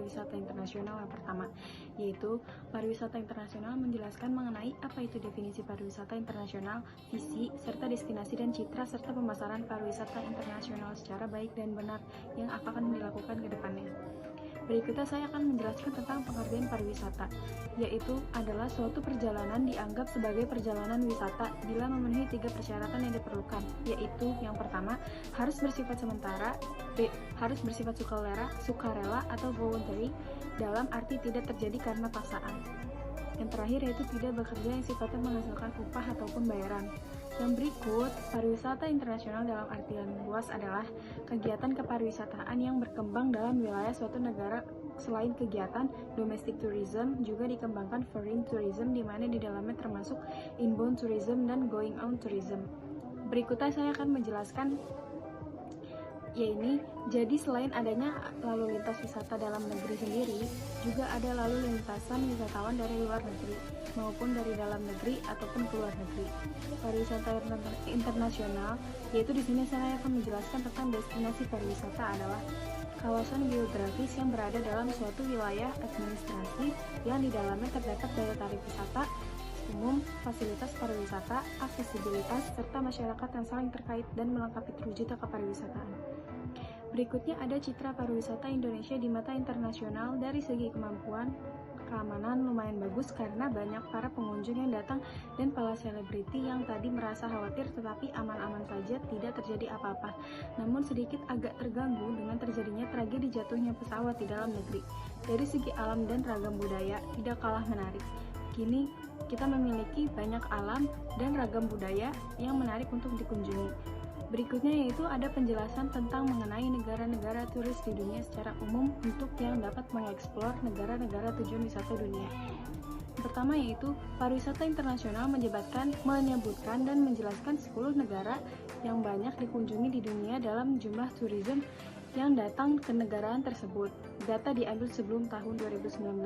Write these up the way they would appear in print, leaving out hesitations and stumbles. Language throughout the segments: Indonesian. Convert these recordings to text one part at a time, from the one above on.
pariwisata internasional yang pertama, yaitu pariwisata internasional menjelaskan mengenai apa itu definisi pariwisata internasional, visi, serta destinasi dan citra, serta pemasaran pariwisata internasional secara baik dan benar yang akan dilakukan ke depannya. Berikutnya saya akan menjelaskan tentang pengertian pariwisata, yaitu adalah suatu perjalanan dianggap sebagai perjalanan wisata bila memenuhi 3 persyaratan yang diperlukan, yaitu yang pertama, harus bersifat sementara, harus bersifat sukarela atau voluntary, dalam arti tidak terjadi karena paksaan. Yang terakhir yaitu tidak bekerja yang sifatnya menghasilkan upah ataupun bayaran. Yang berikut, pariwisata internasional dalam artian luas adalah kegiatan kepariwisataan yang berkembang dalam wilayah suatu negara. Selain kegiatan domestic tourism, juga dikembangkan foreign tourism, di mana di dalamnya termasuk inbound tourism dan going out tourism. Berikutnya saya akan menjelaskan jadi selain adanya lalu lintas wisata dalam negeri sendiri, juga ada lalu lintasan wisatawan dari luar negeri maupun dari dalam negeri ataupun keluar negeri. Pariwisata internasional, yaitu di sini saya akan menjelaskan tentang destinasi pariwisata adalah kawasan geografis yang berada dalam suatu wilayah administrasi yang di dalamnya terdapat daya tarik wisata umum, fasilitas pariwisata, aksesibilitas, serta masyarakat yang saling terkait dan melengkapi terwujudnya kepariwisataan. Berikutnya ada citra pariwisata Indonesia di mata internasional. Dari segi kemampuan, keamanan lumayan bagus karena banyak para pengunjung yang datang dan para selebriti yang tadi merasa khawatir tetapi aman-aman saja, tidak terjadi apa-apa. Namun sedikit agak terganggu dengan terjadinya tragedi jatuhnya pesawat di dalam negeri. Dari segi alam dan ragam budaya tidak kalah menarik. Kini kita memiliki banyak alam dan ragam budaya yang menarik untuk dikunjungi. Berikutnya yaitu ada penjelasan tentang mengenai negara-negara turis di dunia secara umum untuk yang dapat mengeksplor negara-negara tujuan wisata dunia. Pertama yaitu pariwisata internasional menyebutkan dan menjelaskan 10 negara yang banyak dikunjungi di dunia dalam jumlah turisme yang datang ke negaraan tersebut. Data diambil sebelum tahun 2019.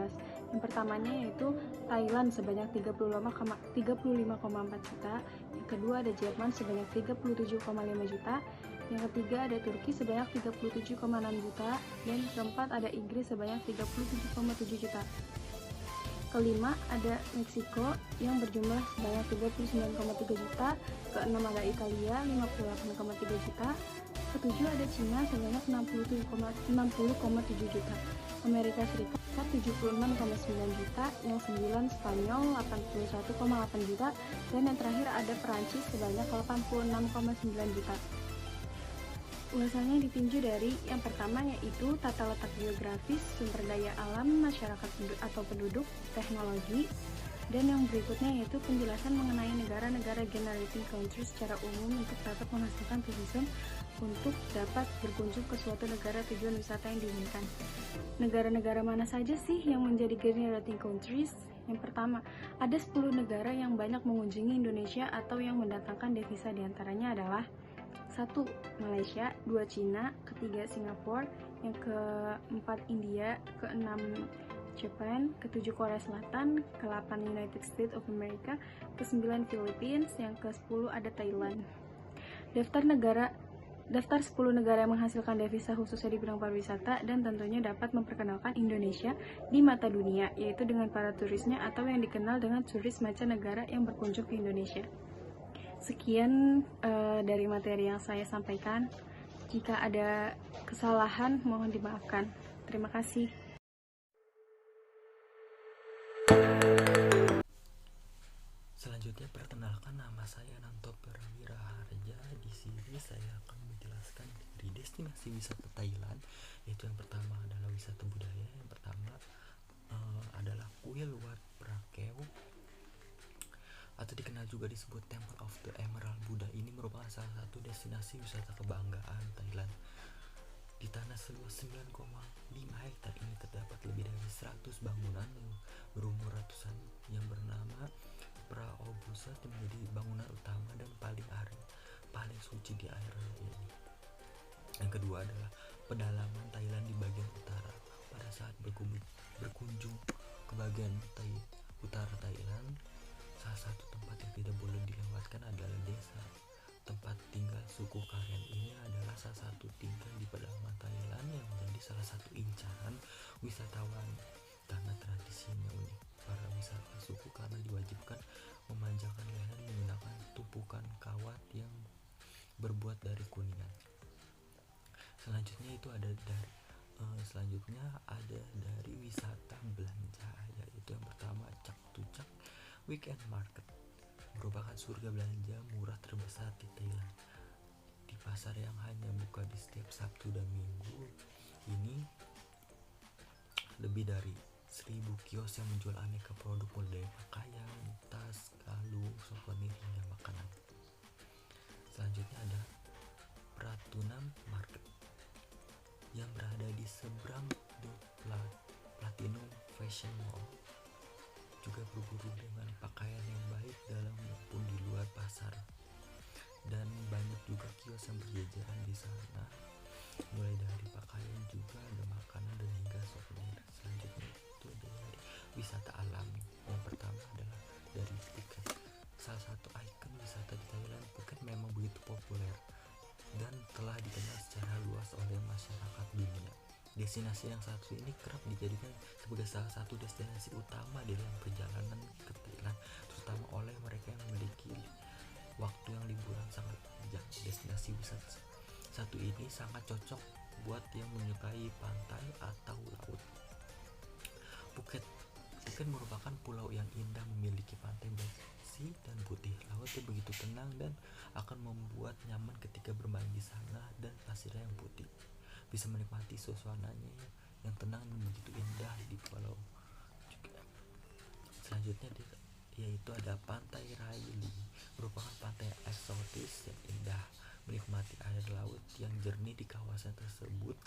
Yang pertamanya yaitu Thailand sebanyak 35,4 juta. Yang kedua ada Jerman sebanyak 37,5 juta. Yang ketiga ada Turki sebanyak 37,6 juta. Dan keempat ada Inggris sebanyak 37,7 juta. Kelima ada Meksiko yang berjumlah sebanyak 39,3 juta. Keenam ada Italia 58,3 juta. Ketujuh ada Cina sebanyak 60,7 juta. Amerika Serikat 76,9 juta. Yang 9 Spanyol 81,8 juta. Dan yang terakhir ada Perancis sebanyak 86,9 juta. Ulasannya ditinjau dari yang pertama yaitu tata letak geografis, sumber daya alam, masyarakat atau penduduk, teknologi, dan yang berikutnya yaitu penjelasan mengenai negara-negara generating countries secara umum untuk dapat menghasilkan turisme untuk dapat berkunjung ke suatu negara tujuan wisata yang diinginkan. Negara-negara mana saja sih yang menjadi generating countries? Yang pertama, ada 10 negara yang banyak mengunjungi Indonesia atau yang mendatangkan devisa, diantaranya adalah 1. Malaysia, 2. Cina, ketiga Singapura, yang keempat India, keenam Japan, ketujuh Korea Selatan, ke-8 United States of America, ke-9 Philippines, yang ke-10 ada Thailand. Daftar 10 negara yang menghasilkan devisa khususnya di bidang pariwisata dan tentunya dapat memperkenalkan Indonesia di mata dunia, yaitu dengan para turisnya atau yang dikenal dengan turis mancanegara yang berkunjung ke Indonesia. Sekian dari materi yang saya sampaikan. Jika ada kesalahan, mohon dimaafkan. Terima kasih. Selanjutnya, perkenalkan, nama saya Nanto Perwira Harja. Di sini saya akan menjelaskan dari destinasi wisata Thailand, yaitu yang pertama adalah wisata budaya. Yang pertama adalah Kuil Wat Prakeo, atau dikenal juga disebut Temple of the Emerald Buddha. Ini merupakan salah satu destinasi wisata kebanggaan Thailand. Di tanah seluas 9,5 hektar ini terdapat lebih dari 100 bangunan yang berumur ratusan yang bernama Praobusa, yang menjadi bangunan utama dan paling suci di area ini. Yang kedua adalah pedalaman Thailand di bagian utara. Pada saat berkunjung ke bagian utara Thailand, salah satu tempat yang tidak boleh dilewatkan adalah desa tempat tinggal suku Karen. Ini adalah salah satu tinggal di pedalaman Thailand yang menjadi salah satu incaran wisatawan karena tradisinya unik. Para wisata suku karena diwajibkan memanjangkan leher menggunakan tumpukan kawat yang berbuat dari kuningan. Selanjutnya ada dari wisata belanja, yaitu yang pertama Cak Tucak Weekend Market, merupakan surga belanja murah terbesar di Thailand. Di pasar yang hanya buka di setiap Sabtu dan Minggu ini, lebih dari 1.000 kios yang menjual aneka produk mulai dari pakaian, tas, kalung, souvenir hingga makanan. Selanjutnya ada Pratunam Market yang berada di seberang The Platinum Fashion Mall, juga berburu dengan pakaian yang baik dalam maupun di luar pasar, dan banyak juga kios yang berjajaran di sana, mulai dari pakaian juga ada makanan dan hingga souvenir. Selanjutnya itu ada dari wisata alami. Yang pertama adalah dari Phuket. Salah satu ikon wisata di Thailand, Phuket memang begitu populer dan telah dikenal secara luas oleh masyarakat dunia. Destinasi yang satu ini kerap dijadikan sebagai salah satu destinasi utama dalam perjalanan ke Thailand, terutama oleh mereka yang memiliki waktu yang liburan sangat panjang. Destinasi wisata satu ini sangat cocok buat yang menyukai pantai atau laut. Phuket merupakan pulau yang indah, memiliki pantai bersih dan putih. Lautnya begitu tenang dan akan membuat nyaman ketika bermain di sana, dan pasirnya yang putih. Bisa menikmati suasananya yang tenang dan begitu indah di pulau juga. Selanjutnya yaitu ada Pantai Raili, merupakan pantai eksotis yang indah, menikmati air laut yang jernih di kawasan tersebut.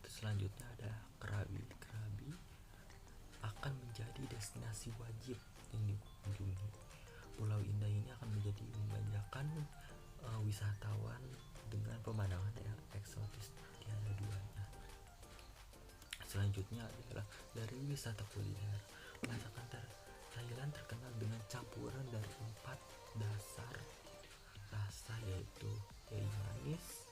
Selanjutnya ada Krabi akan menjadi destinasi wajib yang dikunjungi. Pulau indah ini akan menjadi memanjakan wisatawan dengan pemandangan yang eksotis tiada duanya. Selanjutnya adalah dari wisata kuliner. Masakan Thailand terkenal dengan campuran dari 4 dasar rasa, yaitu dari manis,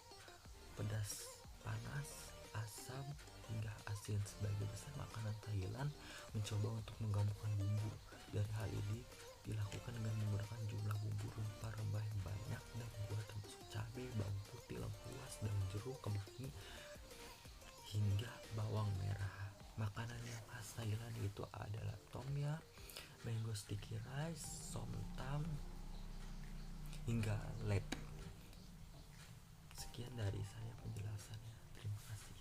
pedas, panas, asam, hingga asin. Sebagai besar makanan Thailand mencoba untuk menggabungkan bumbu. Dari hal ini dilakukan dengan menggunakan jumlah bumbu rempah-rempah yang banyak dan buah, termasuk cabai, bawang putih, lengkuas, daun jeruk, kemangi, hingga bawang merah. Makanan yang khas Thailand itu adalah tom yum, mango sticky rice, somtam, hingga lep. Sekian dari saya penjelasannya. Terima kasih.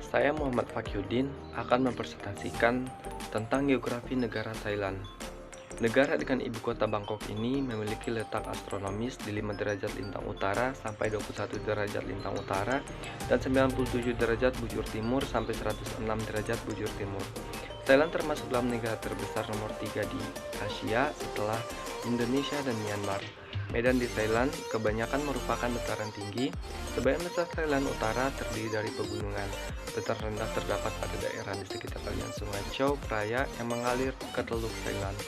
Saya Muhammad Fakyuddin akan mempresentasikan tentang geografi negara Thailand. Negara dengan ibu kota Bangkok ini memiliki letak astronomis di 5 derajat lintang utara sampai 21 derajat lintang utara dan 97 derajat bujur timur sampai 106 derajat bujur timur. Thailand termasuk dalam negara terbesar nomor 3 di Asia setelah Indonesia dan Myanmar. Medan di Thailand kebanyakan merupakan dataran tinggi. Sebagian besar Thailand Utara terdiri dari pegunungan. Dataran rendah terdapat pada daerah di sekitar aliran Sungai Chao Phraya yang mengalir ke Teluk Thailand.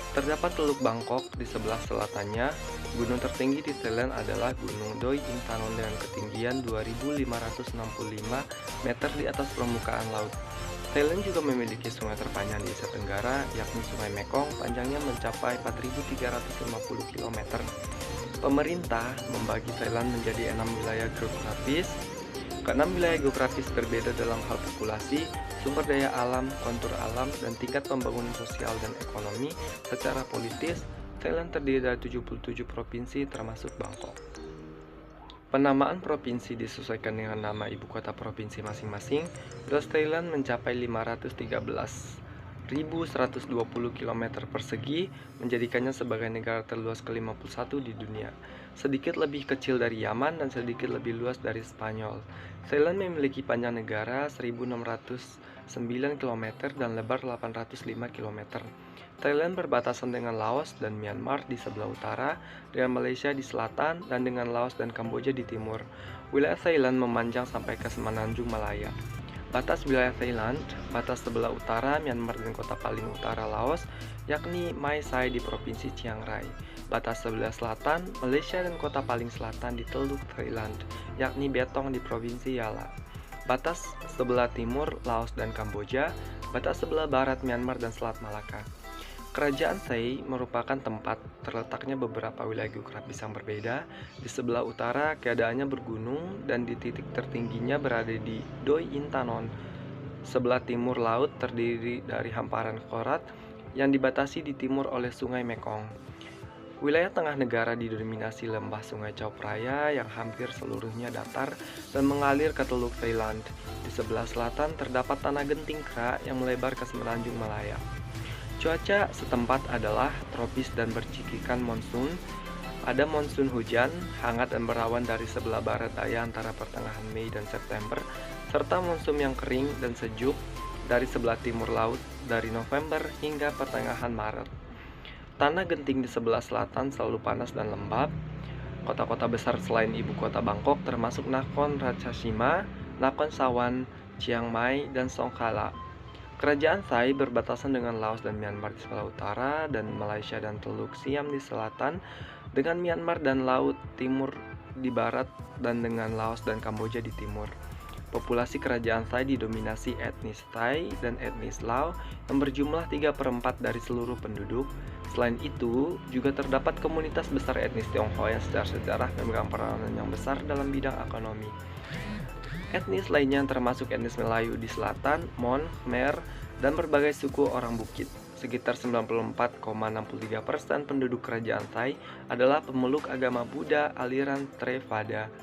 Terdapat Teluk Bangkok di sebelah selatannya. Gunung tertinggi di Thailand adalah Gunung Doi Intanon dengan ketinggian 2.565 meter di atas permukaan laut. Thailand juga memiliki sungai terpanjang di Asia Tenggara, yakni Sungai Mekong, panjangnya mencapai 4.350 km. Pemerintah membagi Thailand menjadi 6 wilayah geografis. Keenam wilayah geografis berbeda dalam hal populasi, sumber daya alam, kontur alam, dan tingkat pembangunan sosial dan ekonomi. Secara politis, Thailand terdiri dari 77 provinsi termasuk Bangkok. Penamaan provinsi disesuaikan dengan nama ibu kota provinsi masing-masing. Luas Thailand mencapai 513.120 km persegi, menjadikannya sebagai negara terluas ke-51 di dunia. Sedikit lebih kecil dari Yaman dan sedikit lebih luas dari Spanyol. Thailand memiliki panjang negara 1.609 km dan lebar 805 km. Thailand berbatasan dengan Laos dan Myanmar di sebelah utara, dengan Malaysia di selatan, dan dengan Laos dan Kamboja di timur. Wilayah Thailand memanjang sampai ke Semenanjung Malaya. Batas wilayah Thailand, batas sebelah utara Myanmar dan kota paling utara Laos, yakni Mae Sai di Provinsi Chiang Rai. Batas sebelah selatan, Malaysia dan kota paling selatan di Teluk Thailand, yakni Betong di Provinsi Yala. Batas sebelah timur, Laos dan Kamboja. Batas sebelah barat, Myanmar dan Selat Malaka. Kerajaan Sai merupakan tempat terletaknya beberapa wilayah geografis yang berbeda. Di sebelah utara, keadaannya bergunung dan di titik tertingginya berada di Doi Intanon. Sebelah timur laut terdiri dari hamparan korat yang dibatasi di timur oleh Sungai Mekong. Wilayah tengah negara didominasi lembah Sungai Chao Phraya yang hampir seluruhnya datar dan mengalir ke Teluk Thailand. Di sebelah selatan terdapat tanah genting kera yang melebar ke Semenanjung Malaya. Cuaca setempat adalah tropis dan bercikikan monsun. Ada monsun hujan, hangat dan berawan dari sebelah barat daya antara pertengahan Mei dan September, serta monsun yang kering dan sejuk dari sebelah timur laut dari November hingga pertengahan Maret. Tanah genting di sebelah selatan selalu panas dan lembab. Kota-kota besar selain ibu kota Bangkok termasuk Nakhon Ratchasima, Nakhon Sawan, Chiang Mai, dan Songkhla. Kerajaan Sai berbatasan dengan Laos dan Myanmar di sebelah utara dan Malaysia dan Teluk Siam di selatan, dengan Myanmar dan Laut Timur di barat dan dengan Laos dan Kamboja di timur. Populasi kerajaan Sai didominasi etnis Thai dan etnis Lao yang berjumlah 3/4 dari seluruh penduduk. Selain itu, juga terdapat komunitas besar etnis Tionghoa yang secara sejarah memegang peranan yang besar dalam bidang ekonomi. Etnis lainnya termasuk etnis Melayu di selatan, Mon, Khmer, dan berbagai suku orang bukit. Sekitar 94,63% penduduk kerajaan Thai adalah pemeluk agama Buddha aliran Theravada.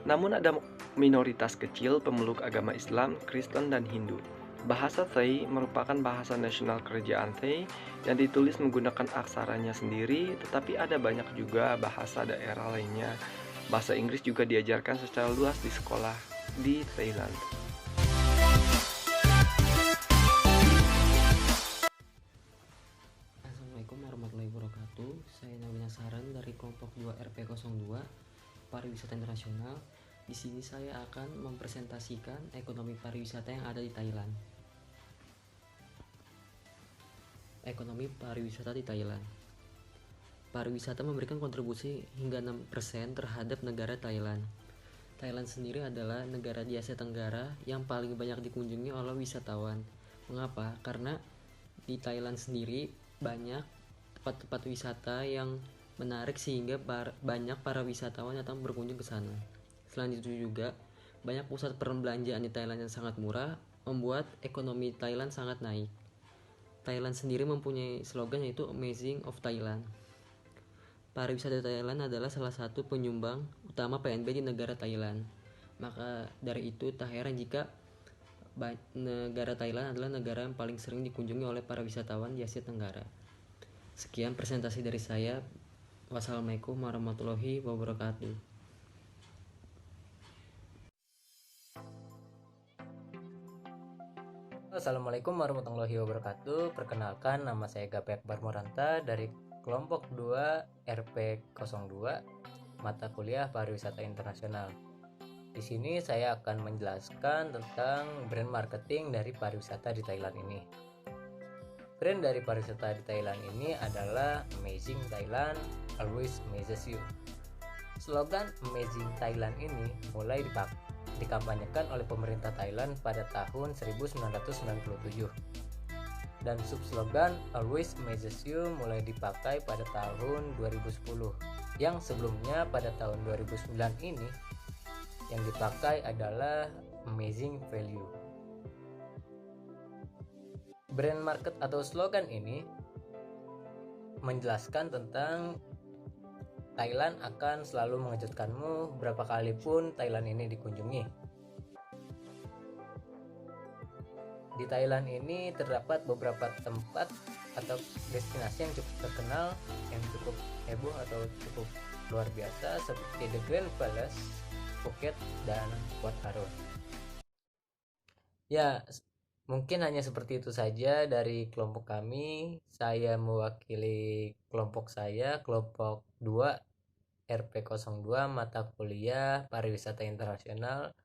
Namun ada minoritas kecil pemeluk agama Islam, Kristen, dan Hindu. Bahasa Thai merupakan bahasa nasional kerajaan Thai yang ditulis menggunakan aksaranya sendiri, tetapi ada banyak juga bahasa daerah lainnya. Bahasa Inggris juga diajarkan secara luas di sekolah di Thailand. Assalamualaikum warahmatullahi wabarakatuh. Saya Nawina Saran dari kelompok 2 RP02 Pariwisata Internasional. Di sini saya akan mempresentasikan ekonomi pariwisata yang ada di Thailand. Ekonomi pariwisata di Thailand. Pariwisata memberikan kontribusi hingga 6% terhadap negara Thailand. Thailand sendiri adalah negara di Asia Tenggara yang paling banyak dikunjungi oleh wisatawan. Mengapa? Karena di Thailand sendiri banyak tempat-tempat wisata yang menarik sehingga banyak para wisatawan datang berkunjung ke sana. Selain itu juga banyak pusat perbelanjaan di Thailand yang sangat murah, membuat ekonomi Thailand sangat naik. Thailand sendiri mempunyai slogan yaitu Amazing of Thailand. Pariwisata Thailand adalah salah satu penyumbang utama PNB di negara Thailand. Maka dari itu tak heran jika negara Thailand adalah negara yang paling sering dikunjungi oleh para wisatawan di Asia Tenggara. Sekian presentasi dari saya. Wassalamualaikum warahmatullahi wabarakatuh. Assalamualaikum warahmatullahi wabarakatuh. Perkenalkan, nama saya Gape Akbar Moranta dari kelompok 2 RP02 mata kuliah pariwisata internasional. Di sini saya akan menjelaskan tentang brand marketing dari pariwisata di Thailand ini. Brand dari pariwisata di Thailand ini adalah Amazing Thailand, Always Amazes You. Slogan Amazing Thailand ini mulai dikampanyekan oleh pemerintah Thailand pada tahun 1997. Dan subslogan Always Amazes You mulai dipakai pada tahun 2010. Yang sebelumnya pada tahun 2009 ini yang dipakai adalah Amazing Value. Brand market atau slogan ini menjelaskan tentang Thailand akan selalu mengejutkanmu berapa kali pun Thailand ini dikunjungi. Di Thailand ini terdapat beberapa tempat atau destinasi yang cukup terkenal, yang cukup heboh atau cukup luar biasa seperti The Grand Palace, Phuket, dan Wat Arun. Ya, mungkin hanya seperti itu saja dari kelompok kami. Saya mewakili kelompok saya, kelompok 2 RP02 mata kuliah pariwisata internasional.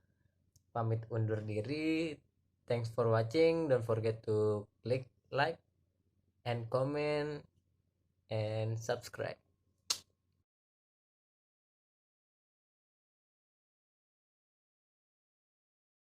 pamit undur diri. Thanks for watching. Don't forget to click like and comment and subscribe.